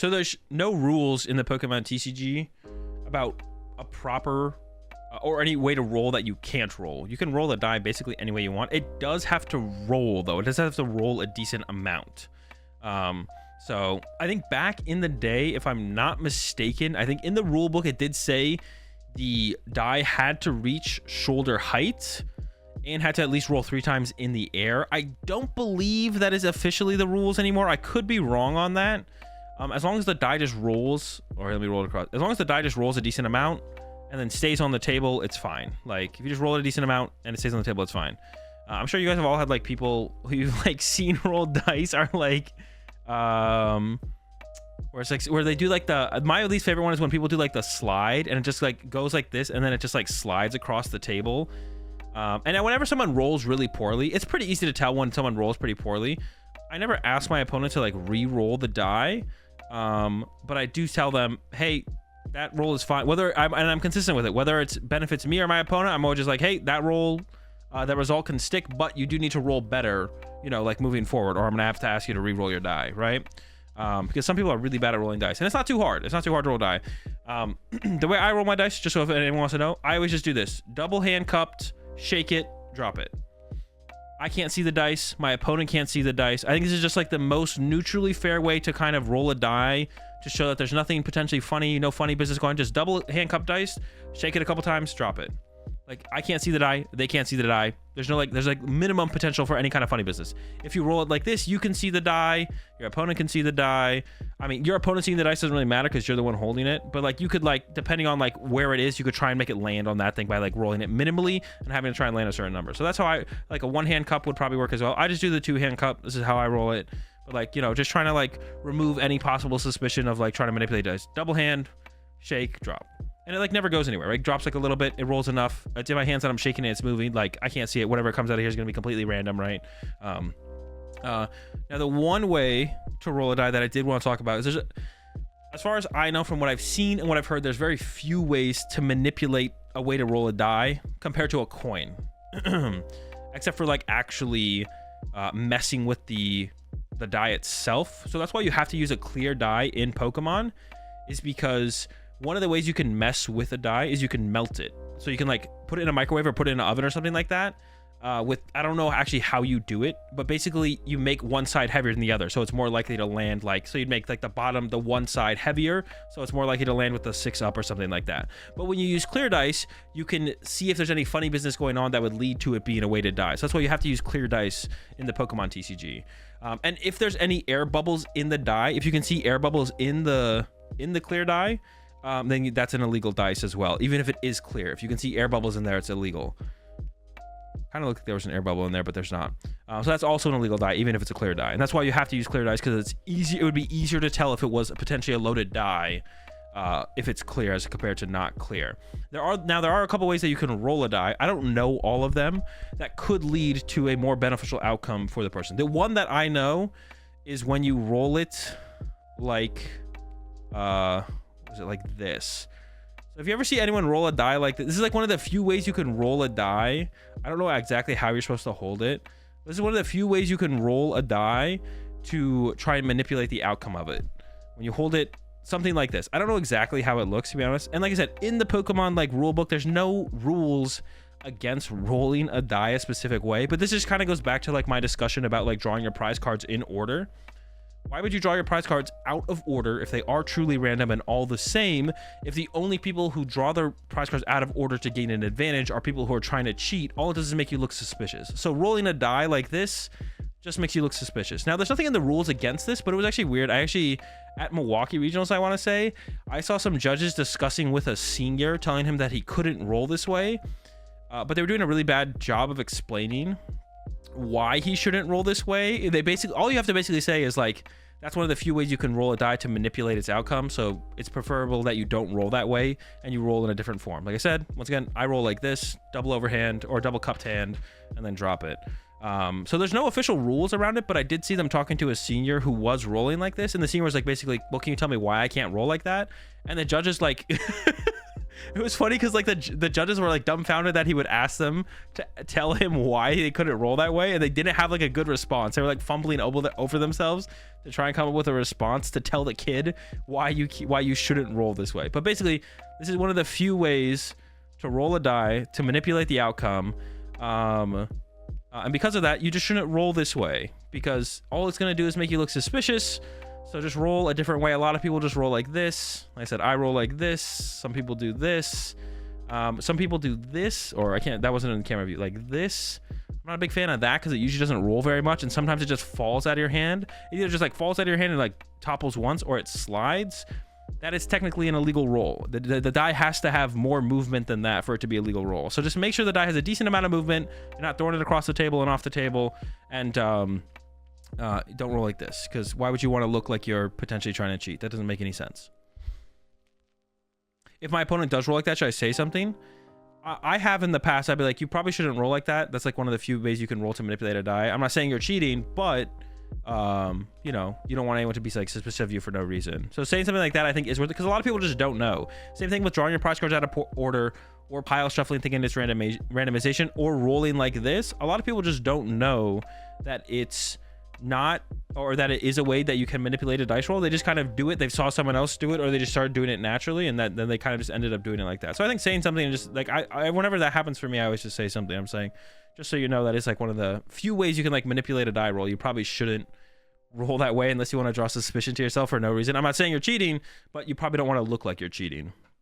So there's no rules in the Pokemon TCG about a proper or any way to roll that you can't roll. You can roll the die basically any way you want. It does have to roll though. It does have to roll a decent amount. So I think back in the day, if I'm not mistaken, I think in the rule book it did say the die had to reach shoulder height and had to at least roll 3 times in the air. I don't believe that is officially the rules anymore. I could be wrong on that. As long as the die just rolls, or let me roll it across. As long as the die just rolls a decent amount and then stays on the table, it's fine. Like if you just roll it a decent amount and it stays on the table, it's fine. I'm sure you guys have all had like people who you've like seen roll dice are like, where it's like where they do like my least favorite one is when people do like the slide and it just like goes like this and then it just like slides across the table. And whenever someone rolls really poorly, it's pretty easy to tell when someone rolls pretty poorly. I never ask my opponent to like re-roll the die, but I do tell them, hey, that roll is fine. Whether I'm consistent with it, whether it benefits me or my opponent, I'm always just like, hey, that roll, that result can stick, but you do need to roll better, you know, like moving forward, or I'm gonna have to ask you to re-roll your die, right? Because some people are really bad at rolling dice, and it's not too hard. It's not too hard to roll die. The way I roll my dice, just so if anyone wants to know, I always just do this: double hand cupped, shake it, drop it. I can't see the dice. My opponent can't see the dice. I think this is just like the most neutrally fair way to kind of roll a die to show that there's nothing potentially funny, no funny business going on. Just double hand cup dice, shake it a couple times, drop it. Like I can't see the die, they can't see the die. There's like minimum potential for any kind of funny business. If you roll it like this, you can see the die, your opponent can see the die. I mean, your opponent seeing the dice doesn't really matter because you're the one holding it, but like you could, like, depending on like where it is, you could try and make it land on that thing by like rolling it minimally and having to try and land a certain number. So that's how I, like, a one hand cup would probably work as well. I just do the 2-hand cup. This is how I roll it. But like, you know, just trying to like remove any possible suspicion of like trying to manipulate dice. Double hand, shake, drop. And it like never goes anywhere, right? It drops like a little bit, it rolls enough. It's in my hands and I'm shaking it, it's moving. Like I can't see it. Whatever comes out of here is gonna be completely random, right? Now the one way to roll a die that I did want to talk about is as far as I know from what I've seen and what I've heard, there's very few ways to manipulate a way to roll a die compared to a coin. Except for like actually messing with the die itself. So that's why you have to use a clear die in Pokemon, is because one of the ways you can mess with a die is you can melt it. So you can like put it in a microwave or put it in an oven or something like that. With, I don't know actually how you do it, but basically you make one side heavier than the other. So it's more likely to land like, so you'd make like the one side heavier. So it's more likely to land with the 6 up or something like that. But when you use clear dice, you can see if there's any funny business going on that would lead to it being a weighted die. So that's why you have to use clear dice in the Pokemon TCG. And if there's any air bubbles in the die, if you can see air bubbles in the clear die, then that's an illegal dice as well, even if it is clear. If you can see air bubbles in there, it's illegal. Kind of looked like there was an air bubble in there, but there's not. So that's also an illegal die, even if it's a clear die. And that's why you have to use clear dice, because it's easy. It would be easier to tell if it was potentially a loaded die if it's clear as compared to not clear. There are a couple ways that you can roll a die. I don't know all of them that could lead to a more beneficial outcome for the person. The one that I know is when you roll it like is it like this? So if you ever see anyone roll a die like this is like one of the few ways you can roll a die. I don't know exactly how you're supposed to hold it. This is one of the few ways you can roll a die to try and manipulate the outcome of it. When you hold it something like this. I don't know exactly how it looks, to be honest. And like I said, in the Pokemon like rule book, there's no rules against rolling a die a specific way, but this just kind of goes back to like my discussion about like drawing your prize cards in order. Why would you draw your prize cards out of order if they are truly random and all the same, if the only people who draw their prize cards out of order to gain an advantage are people who are trying to cheat? All it does is make you look suspicious. So rolling a die like this just makes you look suspicious. Now, there's nothing in the rules against this, but it was actually weird. I actually, at Milwaukee Regionals, I want to say, I saw some judges discussing with a senior, telling him that he couldn't roll this way, but they were doing a really bad job of explaining why he shouldn't roll this way. They basically, all you have to basically say is like, that's one of the few ways you can roll a die to manipulate its outcome. So it's preferable that you don't roll that way and you roll in a different form. Like I said, once again, I roll like this, double overhand or double cupped hand, and then drop it. So there's no official rules around it, but I did see them talking to a senior who was rolling like this, and the senior was like, basically, well, can you tell me why I can't roll like that? And the judge is like It was funny because like the judges were like dumbfounded that he would ask them to tell him why they couldn't roll that way, and they didn't have like a good response. They were like fumbling over themselves to try and come up with a response to tell the kid why you shouldn't roll this way. But basically, this is one of the few ways to roll a die to manipulate the outcome, and because of that, you just shouldn't roll this way, because all it's going to do is make you look suspicious. So just roll a different way. A lot of people just roll like this. Like I said, I roll like this. Some people do this. Some people do this, or I can't, that wasn't in the camera view, like this. I'm not a big fan of that because it usually doesn't roll very much, and sometimes it just falls out of your hand. It either just like falls out of your hand and like topples once, or it slides. That is technically an illegal roll. The die has to have more movement than that for it to be a legal roll. So just make sure the die has a decent amount of movement. You're not throwing it across the table and off the table, and don't roll like this, because why would you want to look like you're potentially trying to cheat? That doesn't make any sense. If my opponent does roll like that, should I say something? I have in the past. I'd be like, you probably shouldn't roll like that. That's like one of the few ways you can roll to manipulate a die. I'm not saying you're cheating, but you know, you don't want anyone to be like suspicious of you for no reason. So saying something like that, I think, is worth it, because a lot of people just don't know. Same thing with drawing your prize cards out of order, or pile shuffling thinking it's randomization, or rolling like this. A lot of people just don't know that it's not, or that it is a way that you can manipulate a dice roll. They just kind of do it. They saw someone else do it, or they just started doing it naturally, and then they kind of just ended up doing it like that. So I think saying something, and just like I whenever that happens for me, I always just say something. I'm saying, just so you know, that it's like one of the few ways you can like manipulate a die roll. You probably shouldn't roll that way unless you want to draw suspicion to yourself for no reason. I'm not saying you're cheating, but you probably don't want to look like you're cheating.